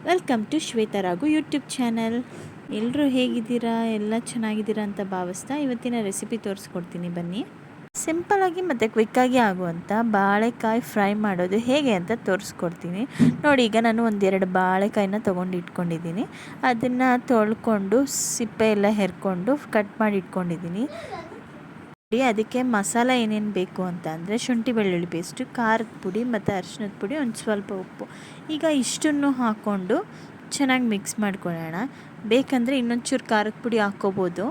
Welcome to Shwetha Raghu YouTube channel. ಎಲ್ಲರೂ ಹೇಗಿದ್ದೀರಾ? ಎಲ್ಲ ಚೆನ್ನಾಗಿದ್ದೀರಾ ಅಂತ ಭಾವಿಸ್ತಾ ಇವತ್ತಿನ ರೆಸಿಪಿ ತೋರಿಸ್ಕೊಡ್ತೀನಿ ಬನ್ನಿ. ಸಿಂಪಲಾಗಿ ಮತ್ತು ಕ್ವಿಕ್ಕಾಗಿ ಆಗುವಂಥ ಬಾಳೆಕಾಯಿ ಫ್ರೈ ಮಾಡೋದು ಹೇಗೆ ಅಂತ ತೋರಿಸ್ಕೊಡ್ತೀನಿ ನೋಡಿ. ಈಗ ನಾನು ಒಂದೆರಡು ಬಾಳೆಕಾಯಿನ ತೊಗೊಂಡು ಇಟ್ಕೊಂಡಿದ್ದೀನಿ. ಅದನ್ನು ತೊಳ್ಕೊಂಡು ಸಿಪ್ಪೆ ಎಲ್ಲ ಹೆರ್ಕೊಂಡು ಕಟ್ ಮಾಡಿ ಇಟ್ಕೊಂಡಿದ್ದೀನಿ. ಅದಕ್ಕೆ ಮಸಾಲ ಏನೇನು ಬೇಕು ಅಂತ ಅಂದರೆ ಶುಂಠಿ ಬೆಳ್ಳುಳ್ಳಿ ಪೇಸ್ಟು, ಖಾರದ ಪುಡಿ ಮತ್ತು ಅರಿಶಿನದ ಪುಡಿ, ಒಂದು ಸ್ವಲ್ಪ ಉಪ್ಪು. ಈಗ ಇಷ್ಟನ್ನು ಹಾಕ್ಕೊಂಡು ಚೆನ್ನಾಗಿ ಮಿಕ್ಸ್ ಮಾಡ್ಕೊಳ್ಳೋಣ. ಬೇಕಂದರೆ ಇನ್ನೊಂಚೂರು ಖಾರದ ಪುಡಿ ಹಾಕ್ಕೋಬೋದು.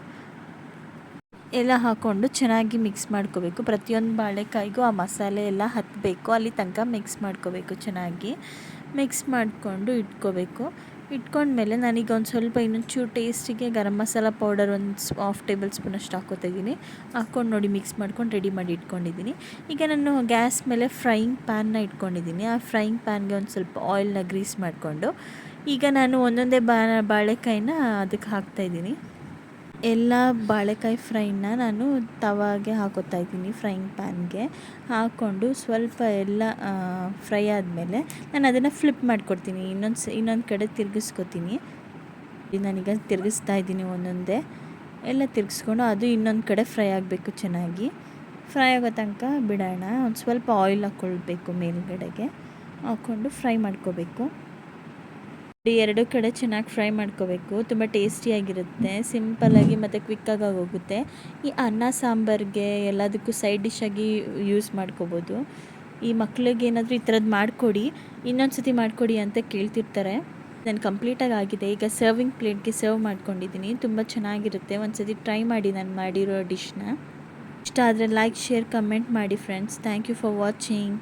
ಎಲ್ಲ ಹಾಕ್ಕೊಂಡು ಚೆನ್ನಾಗಿ ಮಿಕ್ಸ್ ಮಾಡ್ಕೋಬೇಕು. ಪ್ರತಿಯೊಂದು ಬಾಳೆಕಾಯಿಗೂ ಆ ಮಸಾಲೆ ಎಲ್ಲ ಹತ್ತಬೇಕು, ಅಲ್ಲಿ ತನಕ ಮಿಕ್ಸ್ ಮಾಡ್ಕೋಬೇಕು. ಚೆನ್ನಾಗಿ ಮಿಕ್ಸ್ ಮಾಡಿಕೊಂಡು ಇಟ್ಕೋಬೇಕು. ಇಟ್ಕೊಂಡ್ಮೇಲೆ ನಾನೀಗ ಒಂದು ಸ್ವಲ್ಪ ಇನ್ನೊಂಚೂರು ಟೇಸ್ಟಿಗೆ ಗರಂ ಮಸಾಲ ಪೌಡರ್ ಒಂದು ಹಾಫ್ ಟೇಬಲ್ ಸ್ಪೂನಷ್ಟು ಹಾಕ್ಕೋತಿದ್ದೀನಿ. ಹಾಕ್ಕೊಂಡು ನೋಡಿ ಮಿಕ್ಸ್ ಮಾಡ್ಕೊಂಡು ರೆಡಿ ಮಾಡಿ ಇಟ್ಕೊಂಡಿದ್ದೀನಿ. ಈಗ ನಾನು ಗ್ಯಾಸ್ ಮೇಲೆ ಫ್ರೈಯಿಂಗ್ ಪ್ಯಾನ್ನ ಇಟ್ಕೊಂಡಿದ್ದೀನಿ. ಆ ಫ್ರೈಯಿಂಗ್ ಪ್ಯಾನ್ಗೆ ಒಂದು ಸ್ವಲ್ಪ ಆಯಿಲ್ನ ಗ್ರೀಸ್ ಮಾಡಿಕೊಂಡು ಈಗ ನಾನು ಒಂದೊಂದೇ ಬಾಳೆಕಾಯಿನ ಅದಕ್ಕೆ ಹಾಕ್ತಾಯಿದ್ದೀನಿ. ಎಲ್ಲ ಬಾಳೆಕಾಯಿ ಫ್ರೈನ ನಾನು ತವಾಗೆ ಹಾಕೋತಾ ಇದ್ದೀನಿ. ಫ್ರೈಯಿಂಗ್ ಪ್ಯಾನ್ಗೆ ಹಾಕ್ಕೊಂಡು ಸ್ವಲ್ಪ ಎಲ್ಲ ಫ್ರೈ ಆದಮೇಲೆ ನಾನು ಅದನ್ನು ಫ್ಲಿಪ್ ಮಾಡಿಕೊಡ್ತೀನಿ. ಇನ್ನೊಂದು ಕಡೆ ತಿರುಗಿಸ್ಕೊತೀನಿ. ನಾನೀಗ ತಿರುಗಿಸ್ತಾ ಇದ್ದೀನಿ ಒಂದೊಂದೇ ಎಲ್ಲ ತಿರುಗಿಸ್ಕೊಂಡು ಅದು ಇನ್ನೊಂದು ಕಡೆ ಫ್ರೈ ಆಗಬೇಕು. ಚೆನ್ನಾಗಿ ಫ್ರೈ ಆಗೋ ತನಕ ಬಿಡೋಣ. ಒಂದು ಸ್ವಲ್ಪ ಆಯಿಲ್ ಹಾಕ್ಕೊಳ್ಬೇಕು, ಮೇಲ್ಗಡೆಗೆ ಹಾಕ್ಕೊಂಡು ಫ್ರೈ ಮಾಡ್ಕೋಬೇಕು. ಎರಡು ಕಡೆ ಚೆನ್ನಾಗಿ ಫ್ರೈ ಮಾಡ್ಕೋಬೇಕು. ತುಂಬ ಟೇಸ್ಟಿಯಾಗಿರುತ್ತೆ, ಸಿಂಪಲ್ಲಾಗಿ ಮತ್ತು ಕ್ವಿಕ್ಕಾಗಿ ಹೋಗುತ್ತೆ. ಈ ಅನ್ನ ಸಾಂಬಾರಿಗೆ ಎಲ್ಲದಕ್ಕೂ ಸೈಡ್ ಡಿಶ್ಶಾಗಿ ಯೂಸ್ ಮಾಡ್ಕೋಬೋದು. ಈ ಮಕ್ಳಿಗೆ ಏನಾದರೂ ಈ ಥರದ್ದು ಮಾಡಿಕೊಡಿ, ಇನ್ನೊಂದು ಸತಿ ಮಾಡಿಕೊಡಿ ಅಂತ ಕೇಳ್ತಿರ್ತಾರೆ. ನಾನು ಕಂಪ್ಲೀಟಾಗಿ ಆಗಿದೆ. ಈಗ ಸರ್ವಿಂಗ್ ಪ್ಲೇಟ್ಗೆ ಸರ್ವ್ ಮಾಡ್ಕೊಂಡಿದ್ದೀನಿ. ತುಂಬ ಚೆನ್ನಾಗಿರುತ್ತೆ. ಒಂದು ಸತಿ ಟ್ರೈ ಮಾಡಿ ನಾನು ಮಾಡಿರೋ ಡಿಶ್ನ. ಇಷ್ಟ ಆದರೆ ಲೈಕ್, ಶೇರ್, ಕಮೆಂಟ್ ಮಾಡಿ friends. Thank you for watching.